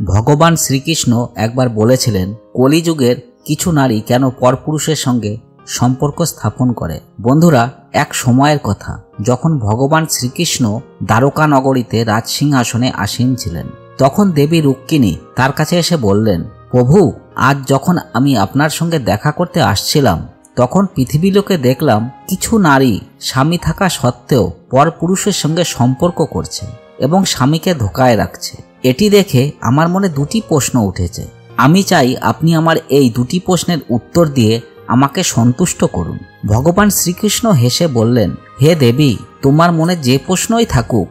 ভগবান শ্রীকৃষ্ণ একবার বলেছিলেন কলিযুগের কিছু নারী কেন পরপুরুষের সঙ্গে সম্পর্ক স্থাপন করে। বন্ধুরা, এক সময়ের কথা যখন ভগবান শ্রীকৃষ্ণ দ্বারকা নগরীতে রাজসিংহাসনে আসীন ছিলেন, তখন দেবী রুক্মিণী তার কাছে এসে বললেন, প্রভু, আজ যখন আমি আপনার সঙ্গে দেখা করতে আসছিলাম তখন পৃথিবীলোকে দেখলাম কিছু নারী স্বামী থাকা সত্ত্বেও পরপুরুষের সঙ্গে সম্পর্ক করছে এবং স্বামীকে ধোকায় রাখছে। এটি দেখে আমার মনে দুটি প্রশ্ন উঠেছে। আমি চাই আপনি আমার এই দুটি প্রশ্নের উত্তর দিয়ে আমাকে সন্তুষ্ট করুন। ভগবান শ্রীকৃষ্ণ হেসে বললেন, হে দেবী, তোমার মনে যে প্রশ্নই থাকুক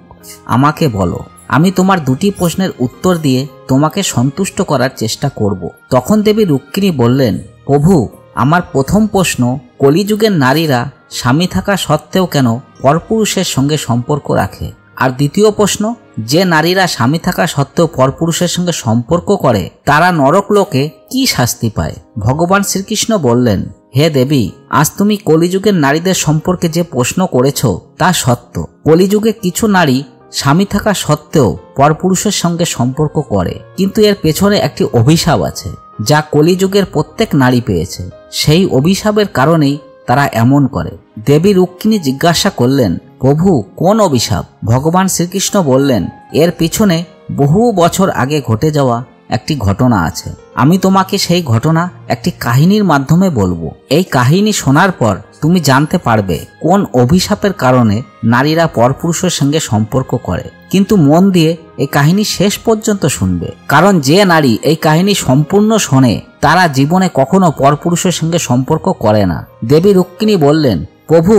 আমাকে বলো, আমি তোমার দুটি প্রশ্নের উত্তর দিয়ে তোমাকে সন্তুষ্ট করার চেষ্টা করব। তখন দেবী রুক্মিণী বললেন, প্রভু, আমার প্রথম প্রশ্ন, কলিযুগের নারীরা স্বামী থাকা সত্ত্বেও কেন পরপুরুষের সঙ্গে সম্পর্ক রাখে? আর দ্বিতীয় প্রশ্ন, যে নারীরা স্বামী থাকা সত্ত্বেও পরপুরুষের সঙ্গে সম্পর্ক করে তারা নরকলোকে কি শাস্তি পায়? ভগবান শ্রীকৃষ্ণ বললেন, হে দেবী, আজ তুমি কলিযুগের নারীদের সম্পর্কে যে প্রশ্ন করেছ তা সত্য। কলিযুগে কিছু নারী স্বামী থাকা সত্ত্বেও পরপুরুষের সঙ্গে সম্পর্ক করে, কিন্তু এর পেছনে একটি অভিশাপ আছে যা কলিযুগের প্রত্যেক নারী পেয়েছে। সেই অভিশাপের কারণেই তারা এমন করে। দেবী রুক্মিণী জিজ্ঞাসা করলেন, প্রভু, কোন অভিশাপ? ভগবান শ্রীকৃষ্ণ বললেন, এর পিছনে বহু বছর আগে ঘটে যাওয়া একটি ঘটনা আছে। আমি তোমাকে সেই ঘটনা একটি কাহিনীর মাধ্যমে বলবো। এই কাহিনী শোনার পর তুমি জানতে পারবে কোন অভিশাপের কারণে নারীরা পরপুরুষের সঙ্গে সম্পর্ক করে। কিন্তু মন দিয়ে এই কাহিনী শেষ পর্যন্ত শুনবে, কারণ যে নারী এই কাহিনী সম্পূর্ণ শোনে তারা জীবনে কখনো পরপুরুষের সঙ্গে সম্পর্ক করে না। দেবী রুক্মিণী বললেন, প্রভু,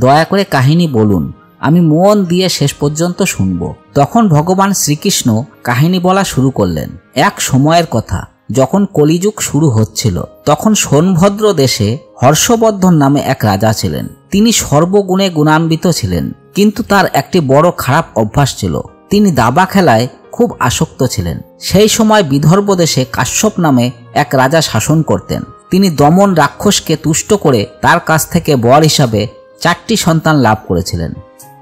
দয়া করে কাহিনী বলুন, আমি মন দিয়ে শেষ পর্যন্ত শুনব। তখন ভগবান শ্রীকৃষ্ণ কাহিনী বলা শুরু করলেন। এক সময়ের কথা যখন কলিযুগ শুরু হচ্ছিল, তখন সোনভদ্র দেশে হর্ষবর্ধন নামে এক রাজা ছিলেন। তিনি সর্বগুণে গুণান্বিত ছিলেন, কিন্তু তার একটি বড় খারাপ অভ্যাস ছিল। তিনি দাবা খেলায় খুব আসক্ত ছিলেন। সেই সময় বিদর্ভ দেশে কাশ্যপ নামে এক রাজা শাসন করতেন। তিনি দমন রাক্ষসকে তুষ্ট করে তার কাছ থেকে বর হিসাবে 4টি সন্তান লাভ করেছিলেন,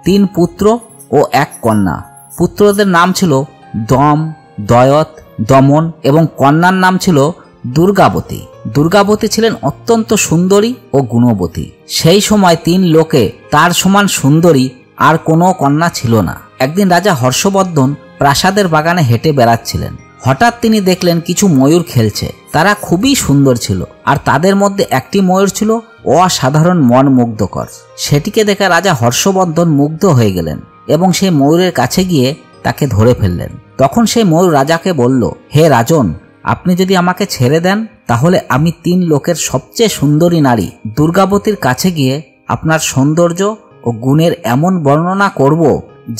3 পুত্র ও 1 কন্যা। পুত্রদের নাম ছিল দম, দয়ত, দমন এবং কন্যার নাম ছিল দুর্গাবতী। দুর্গাবতী ছিলেন অত্যন্ত সুন্দরী ও গুণবতী। সেই সময় 3 লোকে তার সমান সুন্দরী আর কোনো কন্যা ছিল না। একদিন রাজা হর্ষবর্ধন প্রাসাদের বাগানে হেঁটে বেড়াচ্ছিলেন। হঠাৎ তিনি দেখলেন কিছু ময়ূর খেলছে। তারা খুবই সুন্দর ছিল, আর তাদের মধ্যে একটি ময়ূর ছিল অসাধারণ মন মুগ্ধকর। সেটিকে দেখে রাজা হর্ষবর্ধন মুগ্ধ হয়ে গেলেন এবং সেই ময়ূরের কাছে গিয়ে তাকে ধরে ফেললেন। তখন সেই ময়ূর রাজাকে বলল, হে রাজন, আপনি যদি আমাকে ছেড়ে দেন তাহলে আমি 3 লোকের সবচেয়ে সুন্দরী নারী দুর্গাবতীর কাছে গিয়ে আপনার সৌন্দর্য ও গুণের এমন বর্ণনা করব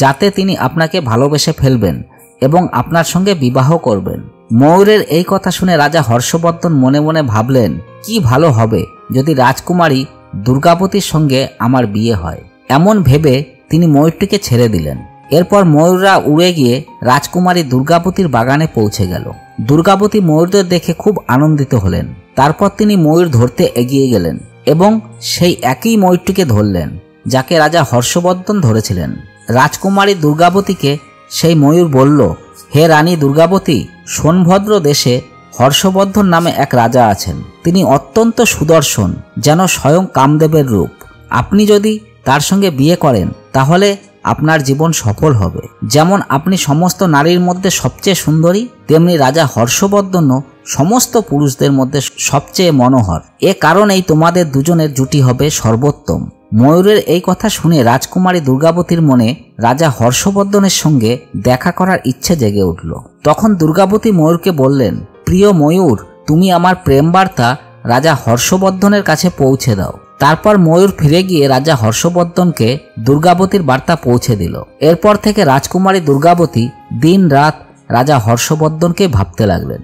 যাতে তিনি আপনাকে ভালোবেসে ফেলবেন এবং আপনার সঙ্গে বিবাহ করবেন। ময়ূরের এই কথা শুনে রাজা হর্ষবর্ধন মনে মনে ভাবলেন, কি ভালো হবে যদি রাজকুমারী দুর্গাবতীর সঙ্গে আমার বিয়ে হয়। এমন ভেবে তিনি ময়ূরটিকে ছেড়ে দিলেন। এরপর ময়ূররা উড়ে গিয়ে রাজকুমারী দুর্গাবতীর বাগানে পৌঁছে গেল। দুর্গাবতী ময়ূরদের দেখে খুব আনন্দিত হলেন। তারপর তিনি ময়ূর ধরতে এগিয়ে গেলেন এবং সেই একই ময়ূরটিকে ধরলেন যাকে রাজা হর্ষবর্ধন ধরেছিলেন। রাজকুমারী দুর্গাবতীকে সেই ময়ূর বলল, হে রানী দুর্গাবতী, সোনভদ্র দেশে হর্ষবর্ধন নামে এক রাজা আছেন। তিনি অত্যন্ত সুদর্শন, যেন স্বয়ং কামদেবের রূপ। আপনি যদি তার সঙ্গে বিয়ে করেন তাহলে আপনার জীবন সফল হবে। যেমন আপনি সমস্ত নারীর মধ্যে সবচেয়ে সুন্দরী, তেমনি রাজা হর্ষবর্ধনও সমস্ত পুরুষদের মধ্যে সবচেয়ে মনোহর। এ কারণেই তোমাদের দুজনের জুটি হবে সর্বোত্তম। ময়ূরের এই কথা শুনে রাজকুমারী দুর্গাবতীর মনে রাজা হর্ষবর্ধনের সঙ্গে দেখা করার ইচ্ছে জেগে উঠল। তখন দুর্গাবতী ময়ূরকে বললেন, প্রিয় ময়ূর, তুমি আমার প্রেম বার্তা রাজা হর্ষবর্ধনের কাছে পৌঁছে দাও। তারপর ময়ূর ফিরে গিয়ে রাজা হর্ষবর্ধনকে দুর্গাবতীর বার্তা পৌঁছে দিল। এরপর থেকে রাজকুমারী দুর্গাবতী দিন রাত রাজা হর্ষবর্ধনকে ভাবতে লাগলেন।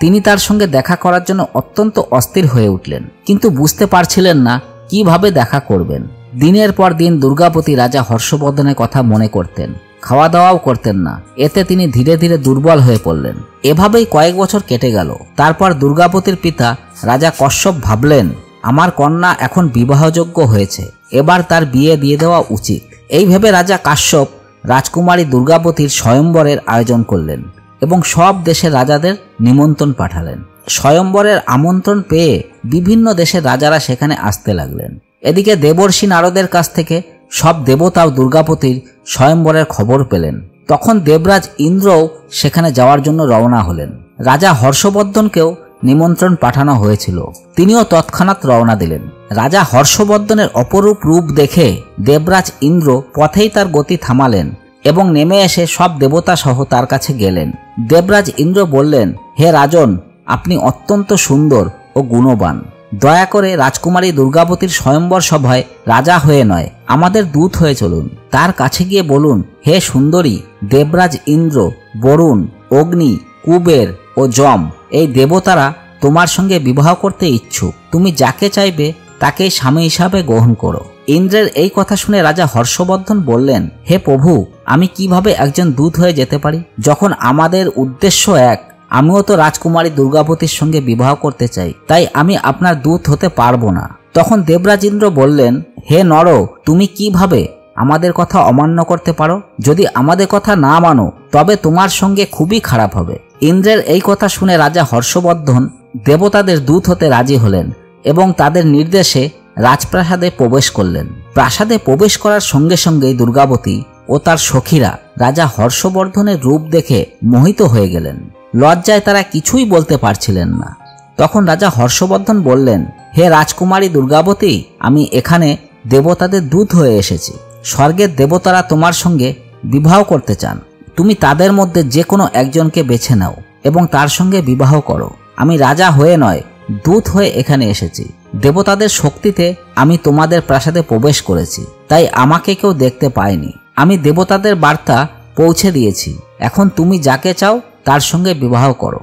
তিনি তার সঙ্গে দেখা করার জন্য অত্যন্ত অস্থির হয়ে উঠলেন, কিন্তু বুঝতে পারছিলেন না কিভাবে দেখা করবেন। দিনের পর দিন দুর্গাবতী রাজা হর্ষবর্ধনের কথা মনে করতেন, খাওয়া দাওয়াও করতেন না। এতে তিনি ধীরে ধীরে দুর্বল হয়ে পড়লেন। এভাবেই কয়েক বছর কেটে গেল। তারপর দুর্গাবতীর পিতা রাজা কশ্যপ ভাবলেন, আমার কন্যা এখন বিবাহযোগ্য হয়েছে, এবার তার বিয়ে দিয়ে দেওয়া উচিত। এই ভেবে রাজা কাশ্যপ রাজকুমারী দুর্গাবতীর স্বয়ম্বরের আয়োজন করলেন। এবং সব দেশের রাজাদের নিমন্ত্রণ পাঠালেন। স্বয়ম্বরের আমন্ত্রণ পেয়ে বিভিন্ন দেশের রাজারা সেখানে আসতে লাগলেন। এদিকে দেবর্ষি নারদের কাছ থেকে সব দেবতাও দুর্গাপতির স্বয়ম্বরের খবর পেলেন। তখন দেবরাজ ইন্দ্রও সেখানে যাওয়ার জন্য রওনা হলেন। রাজা হর্ষবর্ধনকেও নিমন্ত্রণ পাঠানো হয়েছিল, তিনিও তৎক্ষণাৎ রওনা দিলেন। রাজা হর্ষবর্ধনের অপরূপ রূপ দেখে দেবরাজ ইন্দ্র পথেই তার গতি থামালেন এবং নেমে এসে সব দেবতা সহ তার কাছে গেলেন। দেবরাজ ইন্দ্র বললেন, হে রাজন, আপনি অত্যন্ত সুন্দর ও গুণবান। দয়া করে রাজকুমারী দুর্গাবতীর স্বয়ম্বর সভায় রাজা হয়ে নয়, আমাদের দূত হয়ে চলুন। তার কাছে গিয়ে বলুন, হে সুন্দরী, দেবরাজ ইন্দ্র, বরুণ, অগ্নি, কুবের ও যম এই দেবতারা তোমার সঙ্গে বিবাহ করতে ইচ্ছুক। তুমি যাকে চাইবে তাকেই স্বামী হিসাবে গ্রহণ করো। ইন্দ্রের এই কথা শুনে রাজা হর্ষবর্ধন বললেন, হে প্রভু, আমি কিভাবে একজন দূত হয়ে যেতে পারি? যখন আমাদের উদ্দেশ্য এক, আমিও তো রাজকুমারী দুর্গাবতীর সঙ্গে বিবাহ করতে চাই, তাই আমি আপনার দূত হতে পারবো না। তখন দেবরাজ ইন্দ্র বললেন, হে নর, তুমি কিভাবে আমাদের কথা অমান্য করতে পারো? যদি আমাদের কথা না মানো তবে তোমার সঙ্গে খুবই খারাপ হবে। ইন্দ্রের এই কথা শুনে রাজা হর্ষবর্ধন দেবতাদের দূত হতে রাজি হলেন এবং তাদের নির্দেশে রাজপ্রাসাদে প্রবেশ করলেন। প্রাসাদে প্রবেশ করার সঙ্গে সঙ্গেই দুর্গাবতী ও তার সখীরা রাজা হর্ষবর্ধনের রূপ দেখে মোহিত হয়ে গেলেন। লজ্জায় তারা কিছুই বলতে পারছিলেন না। তখন রাজা হর্ষবর্ধন বললেন, হে রাজকুমারী দুর্গাবতী, আমি এখানে দেবতাদের দূত হয়ে এসেছি। স্বর্গের দেবতারা তোমার সঙ্গে বিবাহ করতে চান। তুমি তাদের মধ্যে যে কোনো একজনকে বেছে নাও এবং তার সঙ্গে বিবাহ করো। আমি রাজা হয়ে নয়, দূত হয়ে এখানে এসেছি। দেবতাদের শক্তিতে আমি তোমাদের প্রাসাদে প্রবেশ করেছি, তাই আমাকে কেউ দেখতে পায়নি। আমি দেবতাদের বার্তা পৌঁছে দিয়েছি। এখন তুমি যাকে চাও তার সঙ্গে বিবাহ করো।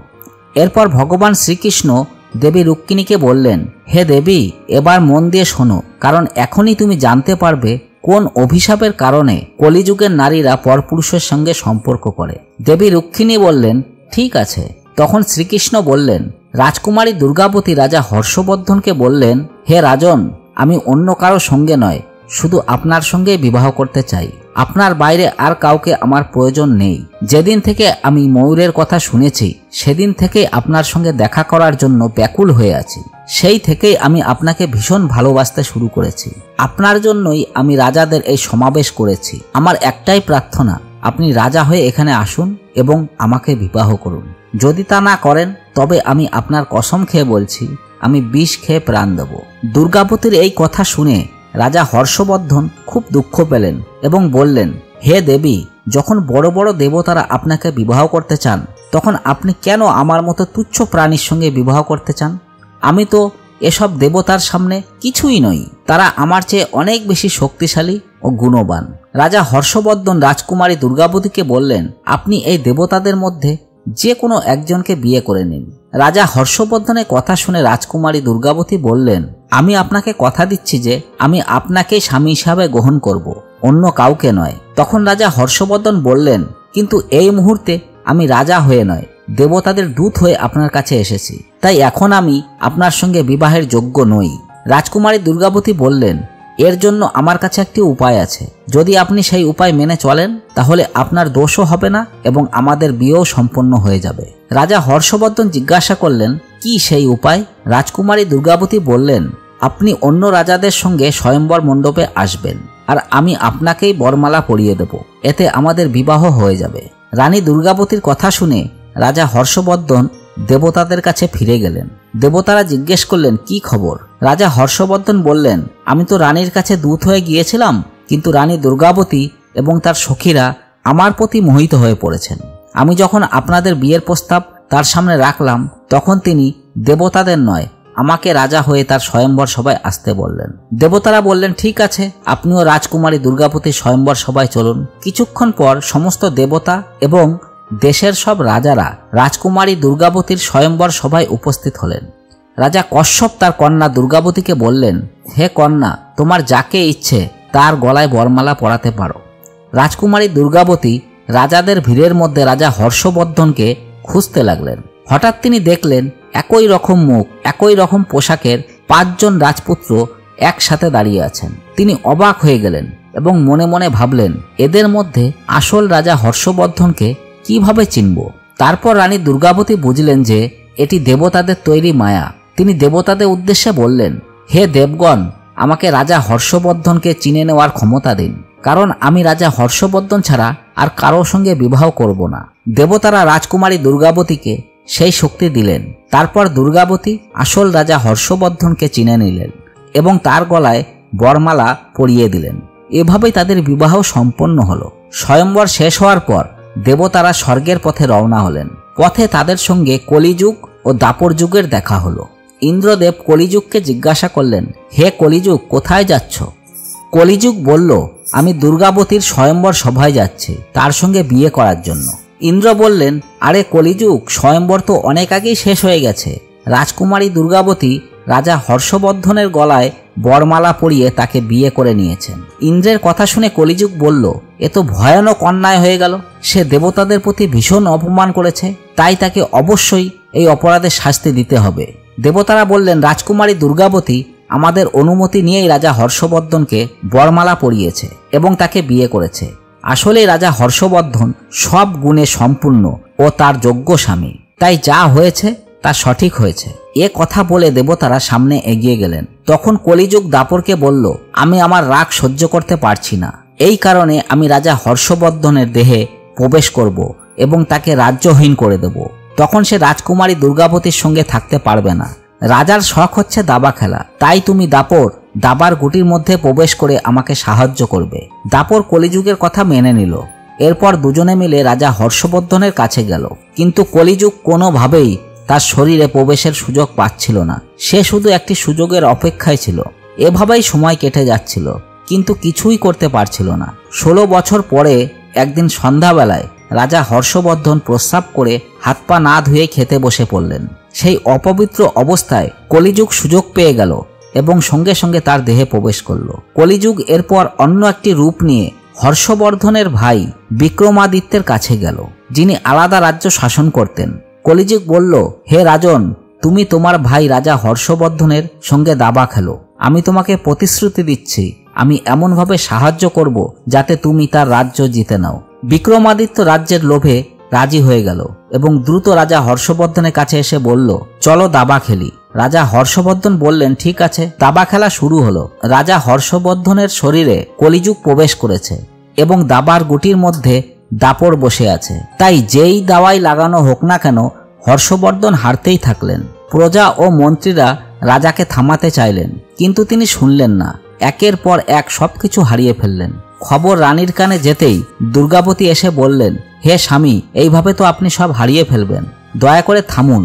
এরপর ভগবান শ্রীকৃষ্ণ দেবী রুক্মিণীকে বললেন, হে দেবী, এবার মন দিয়ে শোনো, কারণ এখনই তুমি জানতে পারবে কোন অভিশাপের কারণে কলিযুগের নারীরা পরপুরুষের সঙ্গে সম্পর্ক করে। দেবী রুক্মিণী বললেন, ঠিক আছে। তখন শ্রীকৃষ্ণ বললেন, রাজকুমারী দুর্গাবতী রাজা হর্ষবর্ধনকে বললেন, হে রাজন, আমি অন্য কারো সঙ্গে নয়, শুধু আপনার সঙ্গেই বিবাহ করতে চাই। আপনার বাইরে আর কাউকে আমার প্রয়োজন নেই। যেদিন থেকে আমি ময়ূরের কথা শুনেছি সেদিন থেকেই আপনার সঙ্গে দেখা করার জন্য ব্যাকুল হয়ে আছি। সেই থেকেই আমি আপনাকে ভীষণ ভালোবাসতে শুরু করেছি। আপনার জন্যই আমি রাজাদের এই সমাবেশ করেছি। আমার একটাই প্রার্থনা, আপনি রাজা হয়ে এখানে আসুন এবং আমাকে বিবাহ করুন। যদি তা না করেন তবে আমি আপনার কসম খেয়ে বলছি, আমি বিষ খেয়ে প্রাণ দেব। দুর্গাবতীর এই কথা শুনে রাজা হর্ষবর্ধন খুব দুঃখ পেলেন এবং বললেন, হে দেবী, যখন বড় বড় দেবতারা আপনাকে বিবাহ করতে চান তখন আপনি কেন আমার মতো তুচ্ছ প্রাণীর সঙ্গে বিবাহ করতে চান? আমি তো এসব দেবতার সামনে কিছুই নই। তারা আমার চেয়ে অনেক বেশি শক্তিশালী ও গুণবান। রাজা হর্ষবর্ধন রাজকুমারী দুর্গাবতীকে বললেন, আপনি এই দেবতাদের মধ্যে যে কোনো একজনকে বিয়ে করে নিন। রাজা হর্ষবর্ধনের কথা শুনে রাজকুমারী দুর্গাবতী বললেন, আমি আপনাকে কথা দিচ্ছি যে আমি আপনাকে স্বামী হিসাবে গ্রহণ করব, অন্য কাউকে নয়। তখন রাজা হর্ষবর্ধন বললেন, কিন্তু এই মুহূর্তে আমি রাজা হয়ে নয়, দেবতাদের দূত হয়ে আপনার কাছে এসেছি, তাই এখন আমি আপনার সঙ্গে বিবাহের যোগ্য নই। রাজকুমারী দুর্গাবতী বললেন, এর জন্য আমার কাছে একটি উপায় আছে। যদি আপনি সেই উপায় মেনে চলেন তাহলে আপনার দোষও হবে না এবং আমাদের বিয়েও সম্পন্ন হয়ে যাবে। রাজা হর্ষবর্ধন জিজ্ঞাসা করলেন, কি সেই উপায়? রাজকুমারী দুর্গাবতী বললেন, আপনি অন্য রাজাদের সঙ্গে স্বয়ম্বর মণ্ডপে আসবেন আর আমি আপনাকেই বরমালা পরিয়ে দেব, এতে আমাদের বিবাহ হয়ে যাবে। রানী দুর্গাবতীর কথা শুনে রাজা হর্ষবর্ধন দেবতাদের কাছে ফিরে গেলেন। দেবতারা জিজ্ঞেস করলেন, কি খবর? রাজা হর্ষবর্ধন বললেন, আমি তো রানীর কাছে দূত হয়ে গিয়েছিলাম, কিন্তু রানী দুর্গাবতী এবং তার সখীরা আমার প্রতি মোহিত হয়ে পড়েছেন। আমি যখন আপনাদের বিয়ের প্রস্তাব তার সামনে রাখলাম তখন তিনি দেবতাদের নয়, আমাকে রাজা হয়ে তার স্বয়ম্বর সভায় আসতে বললেন। দেবতারা বললেন, ঠিক আছে, আপনিও রাজকুমারী দুর্গাবতীর স্বয়ম্বর সভায় চলুন। কিছুক্ষণ পর সমস্ত দেবতা এবং দেশের সব রাজারা রাজকুমারী দুর্গাবতীর স্বয়ম্বর সভায় উপস্থিত হলেন। রাজা কশ্যপ তার কন্যা দুর্গাবতীকে বললেন, হে কন্যা, তোমার যাকে ইচ্ছে তার গলায় বরমালা পরাতে পারো। রাজকুমারী দুর্গাবতী রাজাদের ভিড়ের মধ্যে রাজা হর্ষবর্ধনকে খুঁজতে লাগলেন। হঠাৎ তিনি দেখলেন একই রকম মুখ, একই রকম পোশাকের 5 জন রাজপুত্র একসাথে দাঁড়িয়ে আছেন। তিনি অবাক হয়ে গেলেন এবং মনে মনে ভাবলেন, এদের মধ্যে আসল রাজা হর্ষবর্ধনকে কিভাবে চিনব? তারপর রানী দুর্গাবতী বুঝলেন যে এটি দেবতাদের তৈরি মায়া। তিনি দেবতাদের উদ্দেশ্যে বললেন, হে দেবগণ, আমাকে রাজা হর্ষবর্ধনকে চিনে নেওয়ার ক্ষমতা দিন, কারণ আমি রাজা হর্ষবর্ধন ছাড়া আর কারোর সঙ্গে বিবাহ করব না। দেবতারা রাজকুমারী দুর্গাবতীকে সেই শক্তি দিলেন। তারপর দুর্গাবতী আসল রাজা হর্ষবর্ধনকে চিনে নিলেন এবং তার গলায় বরমালা পরিয়ে দিলেন। এভাবেই তাদের বিবাহ সম্পন্ন হলো। স্বয়ম্বর শেষ হওয়ার পর দেবতারা স্বর্গের পথে রওনা হলেন। পথে তাদের সঙ্গে কলিযুগ ও দাপর যুগের দেখা হলো। ইন্দ্রদেব কলিযুগকে জিজ্ঞাসা করলেন, হে কলিযুগ, কোথায় যাচ্ছ? কলিযুগ বলল, আমি দুর্গাবতীর স্বয়ম্বর সভায় যাচ্ছি, তার সঙ্গে বিয়ে করার জন্য। ইন্দ্র বললেন, আরে কলিযুগ, স্বয়ম্বর তো অনেক আগেই শেষ হয়ে গেছে। রাজকুমারী দুর্গাবতী রাজা হর্ষবর্ধনের গলায় বরমালা পরিয়ে তাকে বিয়ে করে নিয়েছেন। ইন্দ্রের কথা শুনে কলিযুগ বলল, এ তো ভয়ানক অন্যায় হয়ে গেল। সে দেবতাদের প্রতি ভীষণ অপমান করেছে, তাই তাকে অবশ্যই এই অপরাধের শাস্তি দিতে হবে। দেবতারা বললেন, রাজকুমারী দুর্গাবতী আমাদের অনুমতি নিয়েই রাজা হর্ষবর্ধনকে বরমালা পরিয়েছে এবং তাকে বিয়ে করেছে। আসলে রাজা হর্ষবর্ধন সব গুণে সম্পূর্ণ ও তার যোগ্য স্বামী, তাই যা হয়েছে তা সঠিক হয়েছে। এ কথা বলে দেবতারা সামনে এগিয়ে গেলেন। তখন কলিযুগ দাপরকে বলল, আমি আমার রাগ সহ্য করতে পারছি না, এই কারণে আমি রাজা হর্ষবর্ধনের দেহে প্রবেশ করব এবং তাকে রাজ্যহীন করে দেব। তখন সে রাজকুমারী দুর্গাবতীর সঙ্গে থাকতে পারবে না। রাজার শখ হচ্ছে দাবা খেলা, তাই তুমি দাপর দাবার গুটির মধ্যে প্রবেশ করে আমাকে সাহায্য করবে। দাপর কলিযুগের কথা মেনে নিল। এরপর দুজনে মিলে রাজা হর্ষবর্ধনের কাছে গেল, কিন্তু কলিযুগ কোনোভাবেই তার শরীরে প্রবেশের সুযোগ পাচ্ছিল না। সে শুধু একটি সুযোগের অপেক্ষায় ছিল। এভাবেই সময় কেটে যাচ্ছিল, কিন্তু কিছুই করতে পারছিল না। 16 বছর পরে একদিন সন্ধ্যাবেলায় রাজা হর্ষবর্ধন প্রস্রাব করে হাত পা না ধুয়ে খেতে বসে পড়লেন। সেই অপবিত্র অবস্থায় কলিযুগ সুযোগ পেয়ে গেল এবং সঙ্গে সঙ্গে তার দেহে প্রবেশ করল। কলিযুগ এরপর অন্য একটি রূপ নিয়ে হর্ষবর্ধনের ভাই বিক্রমাদিত্যের কাছে গেল, যিনি আলাদা রাজ্য শাসন করতেন। কলিযুগ বলল, হে রাজন, তুমি তোমার ভাই রাজা হর্ষবর্ধনের সঙ্গে দাবা খেলো। আমি তোমাকে প্রতিশ্রুতি দিচ্ছি, আমি এমনভাবে সাহায্য করব যাতে তুমি তার রাজ্য জিতে নাও। বিক্রমাদিত্য রাজ্যের লোভে রাজি হয়ে গেল এবং দ্রুত রাজা হর্ষবর্ধনের কাছে এসে বলল, চলো দাবা খেলি। রাজা হর্ষবর্ধন বললেন, ঠিক আছে। দাবা খেলা শুরু হলো। রাজা হর্ষবর্ধনের শরীরে কলিযুগ প্রবেশ করেছে এবং দাবার গুটির মধ্যে দাপর বসে আছে। তাই যেই দাওয়াই লাগানো হোক না কেন, হর্ষবর্ধন হারতেই থাকলেন। প্রজা ও মন্ত্রীরা রাজাকে থামাতে চাইলেন, কিন্তু তিনি শুনলেন না। একের পর এক সবকিছু হারিয়ে ফেললেন। খবর রানীর কানে যেতেই দুর্গাবতী এসে বললেন, হে স্বামী, এইভাবে তো আপনি সব হারিয়ে ফেলবেন, দয়া করে থামুন।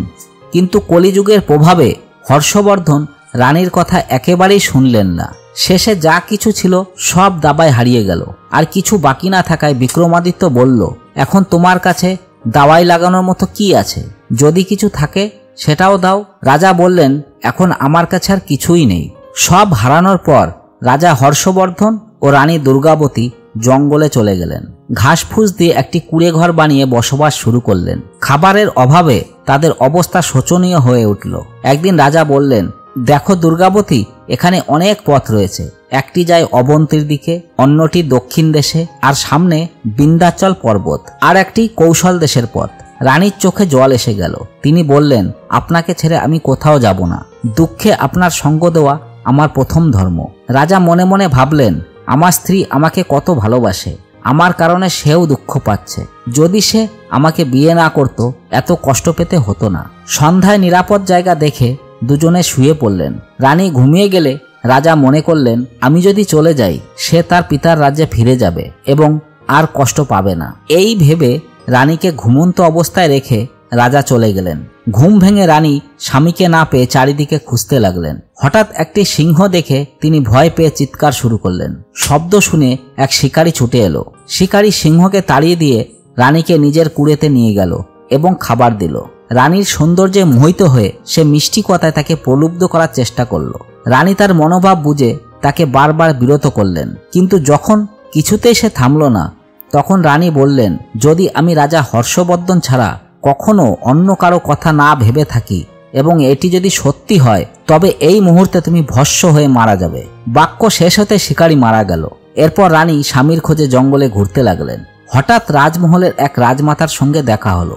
কিন্তু কলিযুগের প্রভাবে হর্ষবর্ধন রানীর কথা একেবারেই শুনলেন না। শেষে যা কিছু ছিল সব দাবায় হারিয়ে গেল। আর কিছু বাকি না থাকায় বিক্রমাদিত্য বলল, এখন তোমার কাছে দাওয়াই লাগানোর মতো কি আছে? যদি কিছু থাকে সেটাও দাও। রাজা বললেন, এখন আমার কাছে আর কিছুই নেই। সব হারানোর পর রাজা হর্ষবর্ধন ও রানী দুর্গাবতী জঙ্গলে চলে গেলেন। ঘাসফুস দিয়ে একটি কুঁড়ে ঘর বানিয়ে বসবাস শুরু করলেন। খাবারের অভাবে তাদের অবস্থা শোচনীয় হয়ে উঠল। একদিন রাজা বললেন, দেখো দুর্গাবতী, এখানে অনেক পথ রয়েছে। একটি যায় অবন্তীর দিকে, অন্যটি দক্ষিণ দেশে, আর সামনে বিন্ধ্যাচল পর্বত, আর একটি কৌশল দেশের পথ। রানীর চোখে জল এসে গেল। তিনি বললেন, আপনাকে ছেড়ে আমি কোথাও যাব না। দুঃখে আপনার সঙ্গ দেওয়া আমার প্রথম ধর্ম। রাজা মনে মনে ভাবলেন, আমার স্ত্রী আমাকে কত ভালোবাসে, আমার কারণে সেও দুঃখ পাচ্ছে। যদি সে আমাকে বিয়ে না করত, এত কষ্ট পেতে হতো না। সন্ধ্যায় নিরাপদ জায়গা দেখে দুজনে শুয়ে পড়লেন। রানী ঘুমিয়ে গেলে রাজা মনে করলেন, আমি যদি চলে যাই, সে তার পিতার রাজ্যে ফিরে যাবে এবং আর কষ্ট পাবে না। এই ভেবে রানীকে ঘুমন্ত অবস্থায় রেখে রাজা চলে গেলেন। ঘুম ভেঙে রানী স্বামীকে না পেয়ে চারিদিকে খুঁজতে লাগলেন। হঠাৎ একটি সিংহ দেখে তিনি ভয় পেয়ে চিৎকার শুরু করলেন। শব্দ শুনে এক শিকারী ছুটে এলো। শিকারী সিংহকে তাড়িয়ে দিয়ে রানীকে নিজের কুড়েতে নিয়ে গেল এবং খাবার দিল। রানীর সৌন্দর্যে মোহিত হয়ে সে মিষ্টি কথায় তাকে প্রলুব্ধ করার চেষ্টা করল। রানী তার মনোভাব বুঝে তাকে বারবার বিরত করলেন, কিন্তু যখন কিছুতেই সে থামল না, তখন রানী বললেন, যদি আমি রাজা হর্ষবর্ধন ছাড়া কখনো অন্য কারো কথা না ভেবে থাকি এবং এটি যদি সত্যি হয়, তবে এই মুহূর্তে তুমি ভস্ম হয়ে মারা যাবে। বাক্য শেষ হতে শিকারী মারা গেল। এরপর রানী স্বামীর খোঁজে জঙ্গলে ঘুরতে লাগলেন। হঠাৎ রাজমহলের এক রাজমাতার সঙ্গে দেখা হলো।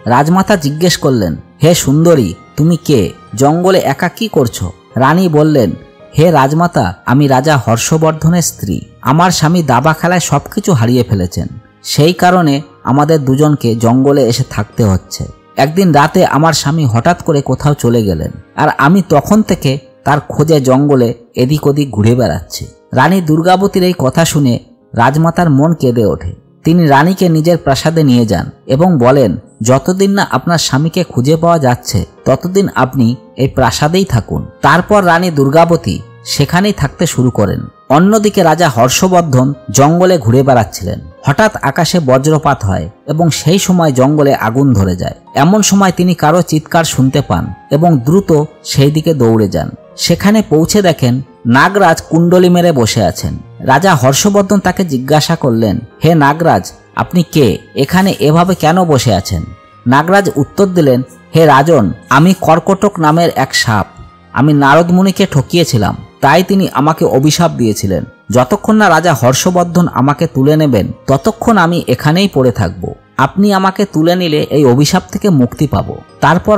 রাজমাতা জিজ্ঞেস করলেন, হে সুন্দরী, তুমি কে? জঙ্গলে একা কি করছো? রানী বললেন, হে রাজমাতা, আমি রাজা হর্ষবর্ধনের স্ত্রী। আমার স্বামী দাবা খেলায় সবকিছু হারিয়ে ফেলেছেন। সেই কারণে আমাদের দুজনকে জঙ্গলে এসে থাকতে হচ্ছে। একদিন রাতে আমার স্বামী হঠাৎ করে কোথাও চলে গেলেন, আর আমি তখন থেকে তার খোঁজে জঙ্গলে এদিক ওদিক ঘুরে বেড়াচ্ছি। রানী দুর্গাবতীর এই কথা শুনে রাজমাতার মন কেঁদে ওঠে। তিনি রানীকে নিজের প্রাসাদে নিয়ে যান এবং বলেন, যতদিন না আপনার স্বামীকে খুঁজে পাওয়া যাচ্ছে ততদিন আপনি এই প্রাসাদেই থাকুন। তারপর রানী দুর্গাবতী সেখানেই থাকতে শুরু করেন। অন্যদিকে রাজা হর্ষবর্ধন জঙ্গলে ঘুরে বেড়াচ্ছিলেন। হঠাৎ আকাশে বজ্রপাত হয় এবং সেই সময় জঙ্গলে আগুন ধরে যায়। এমন সময় তিনি কারো চিৎকার শুনতে পান এবং দ্রুত সেই দিকে দৌড়ে যান। সেখানে পৌঁছে দেখেন নাগরাজ কুণ্ডলী মেরে বসে আছেন। রাজা হর্ষবর্ধন তাকে জিজ্ঞাসা করলেন, হে নাগরাজ, আপনি কে? এখানে এভাবে কেন বসে আছেন? নাগরাজ উত্তর দিলেন, হে রাজন, আমি কর্কটক নামের এক সাপ। আমি নারদ মুনিকে ঠকিয়েছিলাম, তাই তিনি আমাকে অভিশাপ দিয়েছিলেন। যতক্ষণ না রাজা হর্ষবর্ধন আমাকে তুলে নেবেন ততক্ষণ আমি এখানেই পড়ে থাকব। আপনি আমাকে তুলে নিলে এই অভিশাপ থেকে মুক্তি পাব। তারপর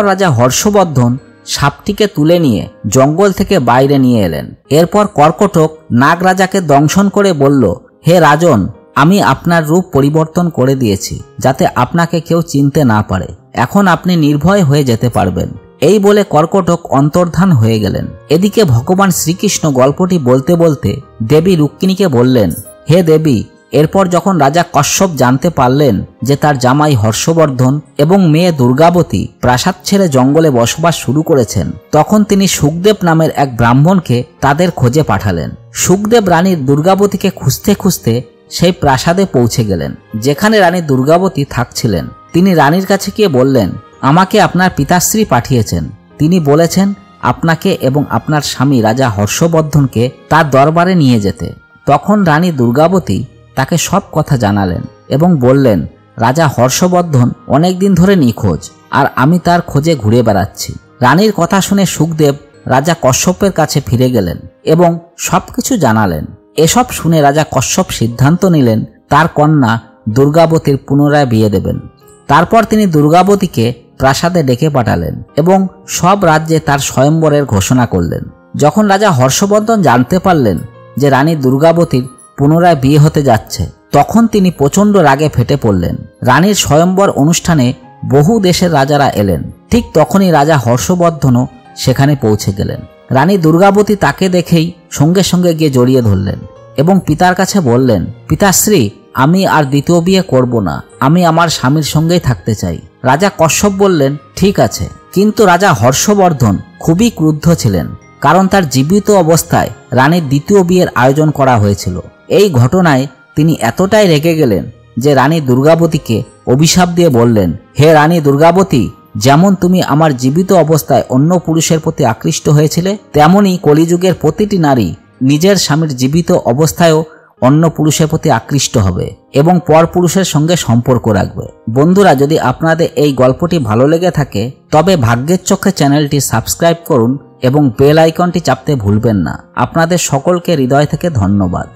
রাজা হর্ষবর্ধন সাপটিকে তুলে নিয়ে জঙ্গল থেকে বাইরে নিয়ে এলেন। এরপর কর্কটক নাগরাজাকে দংশন করে বলল, হে রাজন, আমি আপনার রূপ পরিবর্তন করে দিয়েছি যাতে আপনাকে কেউ চিনতে না পারে। এখন আপনি নির্ভয় হয়ে যেতে পারবেন। এই বলে কর্কটক অন্তর্ধান হয়ে গেলেন। এদিকে ভগবান শ্রীকৃষ্ণ গল্পটি বলতে বলতে দেবী রুক্মিণীকে বললেন, হে দেবী, এরপর যখন রাজা কশ্যপ জানতে পারলেন যে তার জামাই হর্ষবর্ধন এবং মেয়ে দুর্গাবতী প্রাসাদ ছেড়ে জঙ্গলে বসবাস শুরু করেছেন, তখন তিনি সুখদেব নামের এক ব্রাহ্মণকে তাদের খোঁজে পাঠালেন। সুখদেব রানী দুর্গাবতীকে খুঁজতে খুঁজতে সেই প্রাসাদে পৌঁছে গেলেন যেখানে রানী দুর্গাবতী থাকছিলেন। তিনি রানীর কাছে গিয়ে বললেন, আমাকে আপনার পিতাশ্রী পাঠিয়েছেন। তিনি বলেছেন আপনাকে এবং আপনার স্বামী রাজা হর্ষবর্ধনকে তার দরবারে নিয়ে যেতে। তখন রানী দুর্গাবতী তাকে সব কথা জানালেন এবং বললেন, রাজা হর্ষবর্ধন অনেকদিন ধরে নিখোঁজ, আর আমি তার খোঁজে ঘুরে বেড়াচ্ছি। রানীর কথা শুনে সুখদেব রাজা কশ্যপের কাছে ফিরে গেলেন এবং সবকিছু জানালেন। এসব শুনে রাজা কশ্যপ সিদ্ধান্ত নিলেন তার কন্যা দুর্গাবতীর পুনরায় বিয়ে দেবেন। তারপর তিনি দুর্গাবতীকে প্রাসাদে ডেকে পাঠালেন এবং সব রাজ্যে তার স্বয়ম্বরের ঘোষণা করলেন। যখন রাজা হর্ষবর্ধন জানতে পারলেন যে রানী দুর্গাবতীর পুনরায় বিয়ে হতে যাচ্ছে, তখন তিনি প্রচণ্ড রাগে ফেটে পড়লেন। রানীর স্বয়ম্বর অনুষ্ঠানে বহু দেশের রাজারা এলেন। ঠিক তখনই রাজা হর্ষবর্ধনও সেখানে পৌঁছে গেলেন। রানী দুর্গাবতী তাকে দেখেই সঙ্গে সঙ্গে গিয়ে জড়িয়ে ধরলেন এবং পিতার কাছে বললেন, পিতাশ্রী, আমি আর দ্বিতীয় বিয়ে করব না, আমি আমার স্বামীর সঙ্গেই থাকতে চাই। রাজা কশ্যপ বললেন, ঠিক আছে। কিন্তু রাজা হর্ষবর্ধন খুবই ক্রুদ্ধ ছিলেন, কারণ তার জীবিত অবস্থায় রানীর দ্বিতীয় বিয়ের আয়োজন করা হয়েছিল। এই ঘটনায় তিনি এতটাই রেগে গেলেন যে রানী দুর্গাবতীকে অভিশাপ দিয়ে বললেন, হে রানী দুর্গাবতী, যেমন তুমি আমার জীবিত অবস্থায় অন্য পুরুষের প্রতি আকৃষ্ট হয়েছিলে, তেমনি কলিযুগের প্রতিটি নারী নিজের স্বামীর জীবিত অবস্থায়ও অন্য পুরুষের প্রতি আকৃষ্ট হবে এবং পরপুরুষের সঙ্গে সম্পর্ক রাখবে। বন্ধুরা, যদি আপনাদের এই গল্পটি ভালো লেগে থাকে তবে ভাগ্যের চোখে চ্যানেলটি সাবস্ক্রাইব করুন এবং বেল আইকনটি চাপতে ভুলবেন না। আপনাদের সকলকে হৃদয় থেকে ধন্যবাদ।